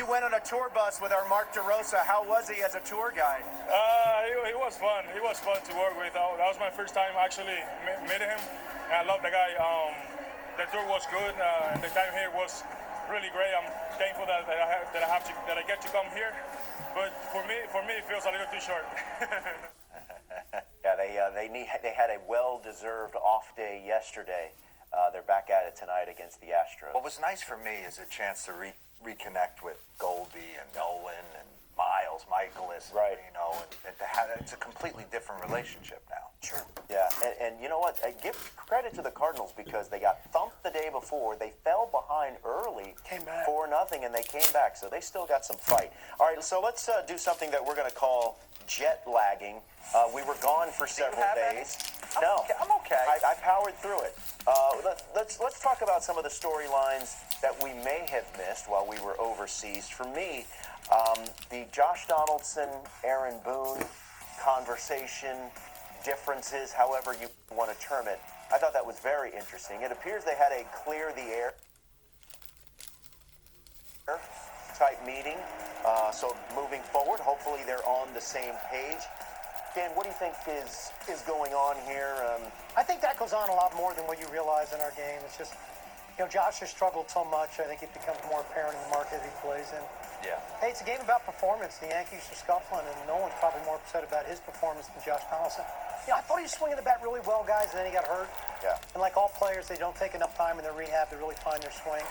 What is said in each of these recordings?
You went on a tour bus with our Mark DeRosa. How was he as a tour guide? He was fun. He was fun to work with. That was my first time actually meeting him. And I love the guy. The tour was good. And the time here was really great. I'm thankful that I get to come here. But for me, it feels a little too short. Yeah, they had a well-deserved off day yesterday. They're back at it tonight against the Astros. What was nice for me is a chance to reconnect with Goldie and Nolan and Miles, Michaelis, right? You know, and to have it's a completely different relationship now. Sure. Yeah, and you know what? I give credit to the Cardinals because they got thumped the day before. They fell behind early, came back 4-0, and they came back. So they still got some fight. All right, so let's do something that we're going to call jet lagging. We were gone for several days. No, I'm okay. I powered through it. Let's talk about some of the storylines that we may have missed while we were overseas. For me, the Josh Donaldson, Aaron Boone conversation, differences, however you want to term it, I thought that was very interesting. It appears they had a clear the air type meeting. So moving forward, hopefully they're on the same page. Dan, what do you think is going on here? I think that goes on a lot more than what you realize in our game. It's just, Josh has struggled so much. I think it becomes more apparent in the market he plays in. Yeah. Hey, it's a game about performance. The Yankees are scuffling, and no one's probably more upset about his performance than Josh Donaldson. I thought he was swinging the bat really well, guys, and then he got hurt. Yeah. And like all players, they don't take enough time in their rehab to really find their swing.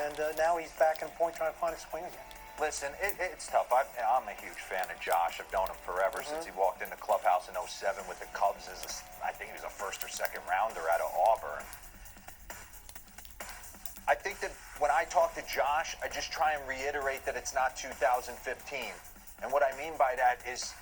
And now he's back in point trying to find his swing again. Listen, it's tough. I'm a huge fan of Josh. I've known him forever since he walked in the clubhouse in 2007 with the Cubs I think he was a first or second rounder out of Auburn. I think that when I talk to Josh, I just try and reiterate that it's not 2015. And what I mean by that is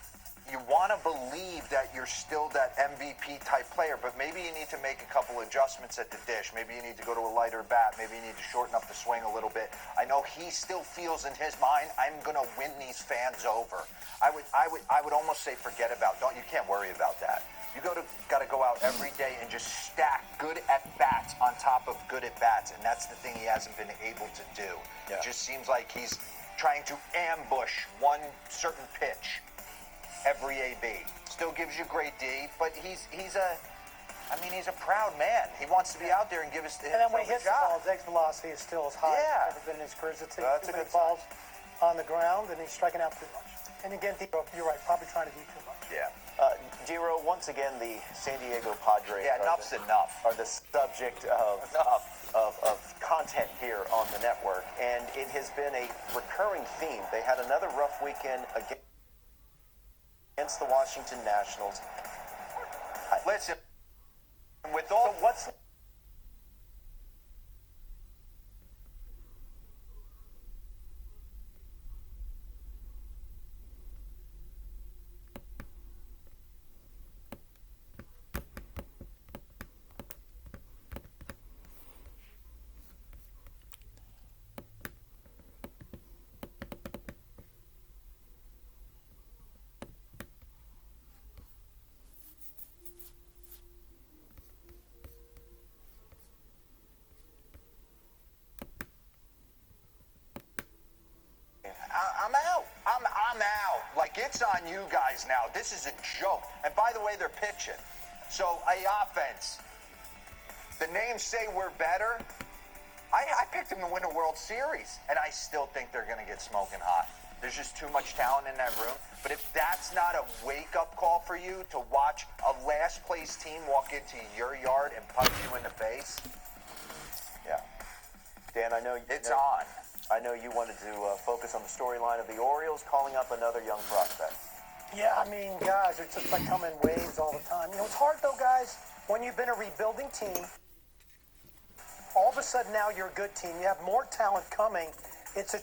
you want to believe that you're still that MVP type player, but maybe you need to make a couple adjustments at the dish. Maybe you need to go to a lighter bat. Maybe you need to shorten up the swing a little bit. I know he still feels in his mind, I'm going to win these fans over. I would almost say forget about. You can't worry about that. You got to go out every day and just stack good at bats on top of good at bats, and that's the thing he hasn't been able to do. Yeah. It just seems like he's trying to ambush one certain pitch every AB. Still gives you great D, but he's a proud man. He wants to be out there and give us the And then when he hits the ball, his exit velocity is still as high Yeah. as it's ever been in his career. It's That's a too many good balls on the ground, and he's striking out too much. And again, you're right, probably trying to do too much. Yeah. Giro, once again, the San Diego Padres Yeah, enough's enough. are the subject of content here on the network, and it has been a recurring theme. They had another rough weekend against the Washington Nationals. Listen, with all What's I'm out. I'm out. Like, it's on you guys now. This is a joke. And by the way, they're pitching. So, offense. The names say we're better. I picked them to win a World Series, and I still think they're going to get smoking hot. There's just too much talent in that room. But if that's not a wake-up call for you to watch a last-place team walk into your yard and punch you in the face, yeah, Dan, I know it's on. I know you wanted to focus on the storyline of the Orioles calling up another young prospect. Yeah, I mean, guys, it's just like coming in waves all the time. It's hard, though, guys, when you've been a rebuilding team, all of a sudden now you're a good team. You have more talent coming. It's a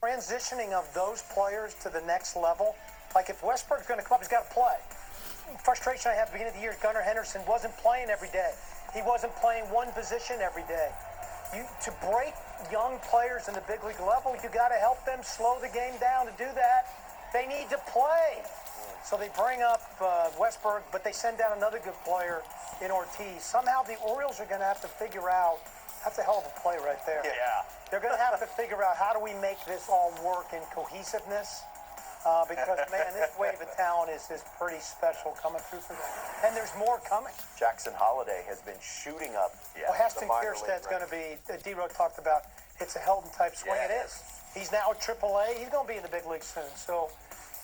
transitioning of those players to the next level. Like, if Westbrook's going to come up, he's got to play. Frustration I had at the beginning of the year, Gunnar Henderson wasn't playing every day. He wasn't playing one position every day. To break young players in the big league level, you got to help them slow the game down. To do that, they need to play. So they bring up Westbrook, but they send down another good player in Ortiz. Somehow the Orioles are going to have to figure out That's a hell of a play right there. Yeah. They're going to have to figure out how do we make this all work in cohesiveness. Because, man, this wave of talent is pretty special coming through for them. And there's more coming. Jackson Holiday has been shooting up. Well, Heston Kierstad's going to be, D-Row talked about, it's a Helton-type swing. Yeah, it is. He's now at AAA. He's going to be in the big leagues soon. So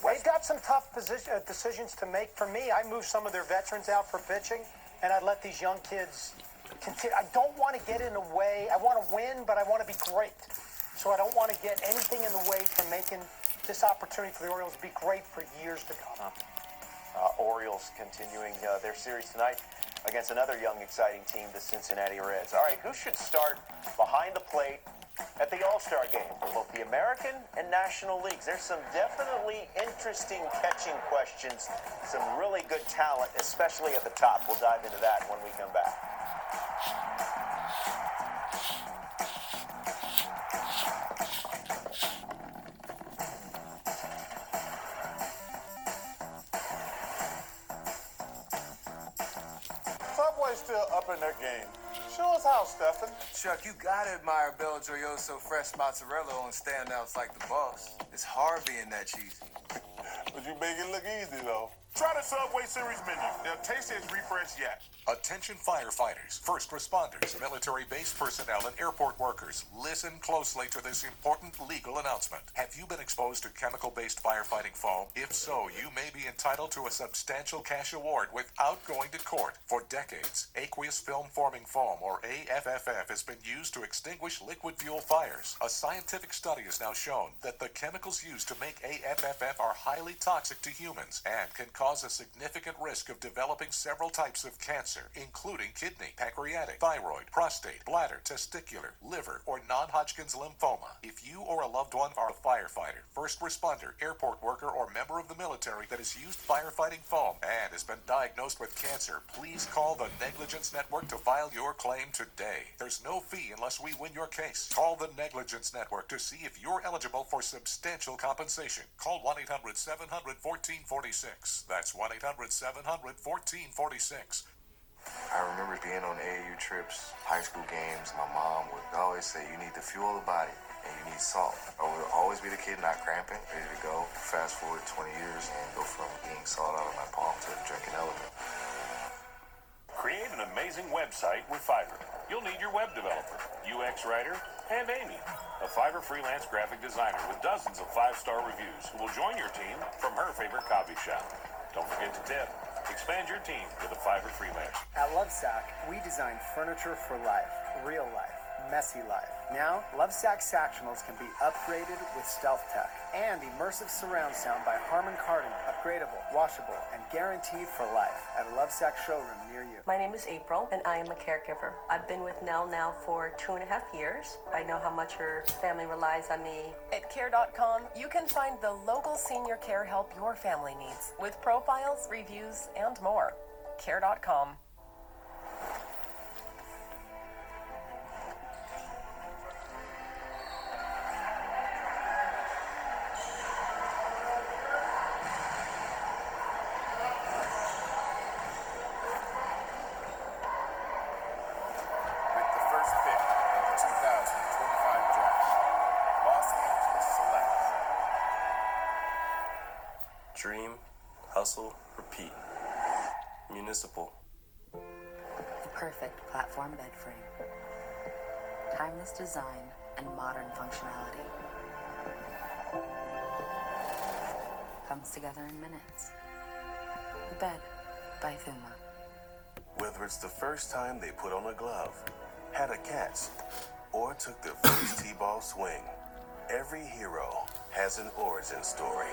they've got some tough decisions to make. For me, I move some of their veterans out for pitching, and I'd let these young kids continue. I don't want to get in the way. I want to win, but I want to be great. So I don't want to get anything in the way from making this opportunity for the Orioles be great for years to come. Orioles continuing their series tonight against another young, exciting team, the Cincinnati Reds. All right, who should start behind the plate at the All-Star game for both the American and National Leagues? There's some definitely interesting catching questions, some really good talent, especially at the top. We'll dive into that when we come back. Subway's still up in their game. Show us how, Stefan. Chuck, you gotta admire Bel Gioioso fresh mozzarella on standouts like the boss. It's hard being that cheesy. But you make it look easy, though. Try the Subway Series menu. They'll taste as refreshed yet. Attention firefighters, first responders, military-based personnel, and airport workers. Listen closely to this important legal announcement. Have you been exposed to chemical-based firefighting foam? If so, you may be entitled to a substantial cash award without going to court. For decades, aqueous film-forming foam, or AFFF, has been used to extinguish liquid fuel fires. A scientific study has now shown that the chemicals used to make AFFF are highly toxic to humans and can cause a significant risk of developing several types of cancer, including kidney, pancreatic, thyroid, prostate, bladder, testicular, liver, or non-Hodgkin's lymphoma. If you or a loved one are a firefighter, first responder, airport worker, or member of the military that has used firefighting foam and has been diagnosed with cancer, please call the Negligence Network to file your claim today. There's no fee unless we win your case. Call the Negligence Network to see if you're eligible for substantial compensation. Call 1-800-700-1446. That's 1-800-700-1446. I remember being on AAU trips, high school games. My mom would always say, you need to fuel the body and you need salt. I would always be the kid not cramping, ready to go. Fast forward 20 years and go from eating salt out of my palm to drinking Element. Create an amazing website with Fiverr. You'll need your web developer, UX writer, and Amy, a Fiverr freelance graphic designer with dozens of 5-star reviews who will join your team from her favorite coffee shop. Don't forget to tip. Expand your team with a Fiverr freelance. At Lovesac, we design furniture for life, real life, messy life. Now, Lovesac Sactionals can be upgraded with Stealth Tech and immersive surround sound by Harman Kardon, upgradable, washable, and guaranteed for life at a Lovesac showroom near you. My name is April, and I am a caregiver. I've been with Nell now for 2.5 years. I know how much her family relies on me. At Care.com, you can find the local senior care help your family needs with profiles, reviews, and more. Care.com. Dream, hustle, repeat. Municipal. The perfect platform bed frame. Timeless design and modern functionality. Comes together in minutes. The bed by Thuma. Whether it's the first time they put on a glove, had a catch, or took their first T-ball swing, every hero has an origin story.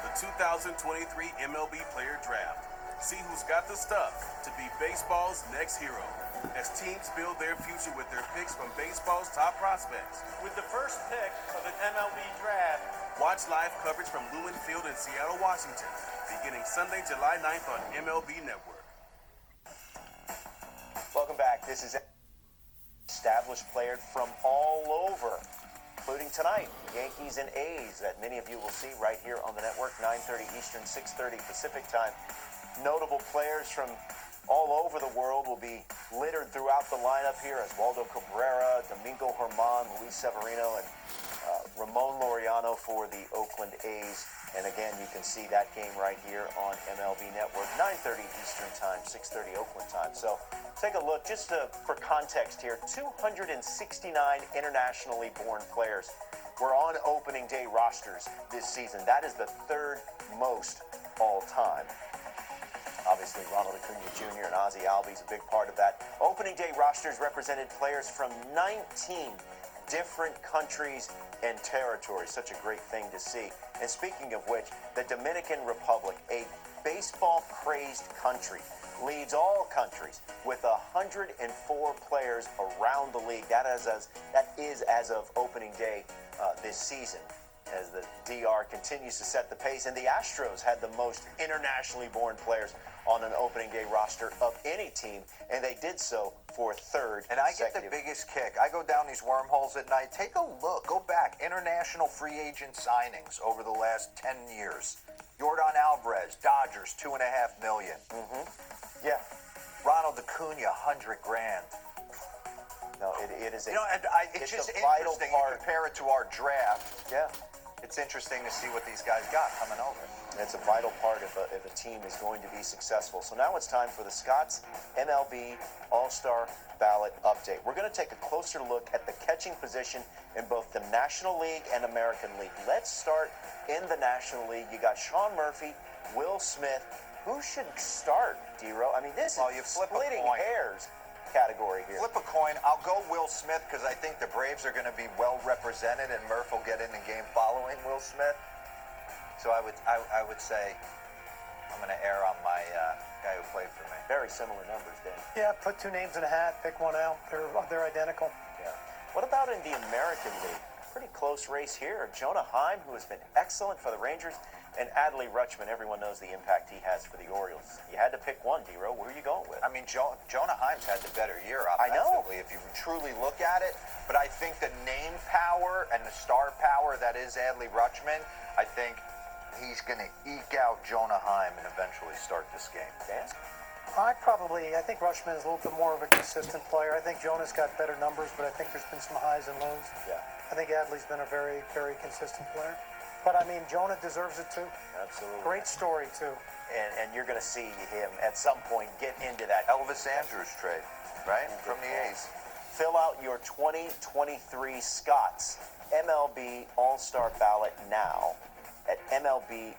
The 2023 MLB Player Draft. See who's got the stuff to be baseball's next hero as teams build their future with their picks from baseball's top prospects. With the first pick of the MLB Draft, watch live coverage from Lumen Field in Seattle, Washington, beginning Sunday, July 9th on MLB Network. Welcome back. This is established players from all over, including tonight, Yankees and A's, that many of you will see right here on the network, 9:30 Eastern, 6:30 Pacific time. Notable players from all over the world will be littered throughout the lineup here as Waldo Cabrera, Domingo Germán, Luis Severino, and Ramon Laureano for the Oakland A's. And again, you can see that game right here on MLB Network, 9:30 Eastern Time, 6:30 Oakland time. So take a look, just for context here, 269 internationally born players were on opening day rosters this season. That is the third most all time. Obviously, Ronald Acuna Jr. and Ozzie Albies a big part of that. Opening day rosters represented players from 19 different countries and territories. Such a great thing to see. And speaking of which, the Dominican Republic, a baseball-crazed country, leads all countries with 104 players around the league. That is as of opening day this season, as the DR continues to set the pace. And the Astros had the most internationally born players on an opening day roster of any team, and they did so for third And I get the biggest kick. I go down these wormholes at night. Take a look. Go back. International free agent signings over the last 10 years. Yordan Alvarez, Dodgers, $2.5 million. Yeah. Ronald Acuna, $100,000. No, it is a. You know, and it's just a vital interesting. part. You compare it to our draft. Yeah. It's interesting to see what these guys got coming over. It's a vital part if a team is going to be successful. So now it's time for the Scott's MLB All-Star Ballot Update. We're going to take a closer look at the catching position in both the National League and American League. Let's start in the National League. You got Sean Murphy, Will Smith. Who should start, D-Row? I mean, this is splitting hairs category here. Flip a coin. I'll go Will Smith because I think the Braves are going to be well represented, and Murph will get in the game following Will Smith. So I would say I'm going to err on my guy who played for me. Very similar numbers, Dan. Yeah, put two names in a hat, pick one out. They're identical. Yeah. What about in the American League? Pretty close race here. Jonah Heim, who has been excellent for the Rangers, and Adley Rutschman. Everyone knows the impact he has for the Orioles. You had to pick one, D-Row. Who are you going with? I mean, Jonah Heim's had the better year I know. offensively if you truly look at it. But I think the name power and the star power that is Adley Rutschman, I think he's going to eke out Jonah Heim and eventually start this game. Dan? I think Rutschman is a little bit more of a consistent player. I think Jonah's got better numbers, but I think there's been some highs and lows. Yeah. I think Adley's been a very, very consistent player. But, I mean, Jonah deserves it, too. Absolutely. Great story, too. And you're going to see him at some point get into that. Elvis Andrus trade, right? From the A's. Fill out your 2023 Scott's MLB All-Star Ballot now at MLB.com/vote.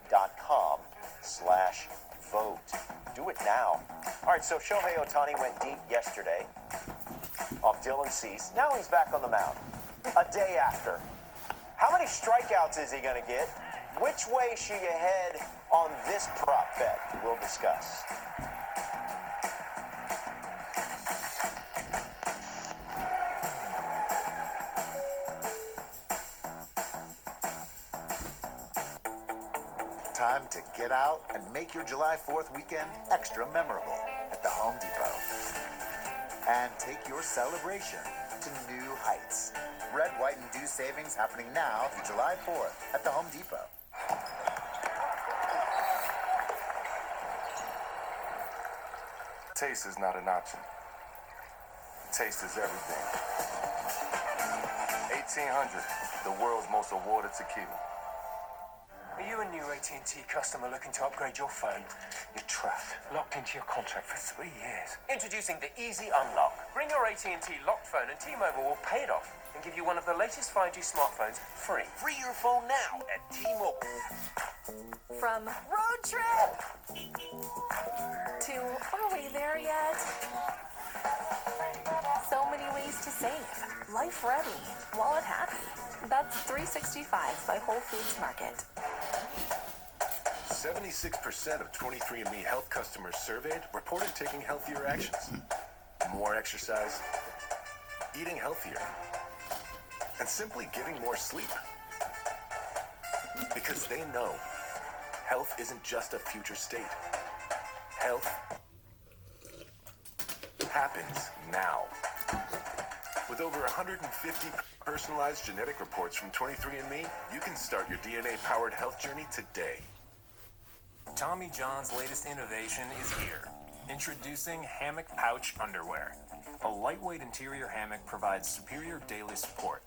Do it now. All right, so Shohei Ohtani went deep yesterday off Dylan Cease. Now he's back on the mound a day after. How many strikeouts is he going to get? Which way should you head on this prop bet? We'll discuss. Time to get out and make your July 4th weekend extra memorable at the Home Depot. And take your celebration to new heights. Red, white, and dew savings happening now through July 4th at the Home Depot. Taste is not an option. Taste is everything. 1800, the world's most awarded tequila. Are you a new AT&T customer looking to upgrade your phone? You're trapped, locked into your contract for 3 years. Introducing the Easy Unlock. Bring your AT&T locked phone and T-Mobile will pay it off and give you one of the latest 5G smartphones free. Free your phone now at T-Mobile. From road trip to are we there yet? So many ways to save. Life ready. Wallet happy. That's 365 by Whole Foods Market. 76% of 23andMe Health customers surveyed reported taking healthier actions. More exercise, eating healthier, and simply getting more sleep. Because they know health isn't just a future state. Health happens now. With over 150 personalized genetic reports from 23andMe, you can start your DNA-powered health journey today. Tommy John's latest innovation is here. Introducing Hammock Pouch Underwear. A lightweight interior hammock provides superior daily support,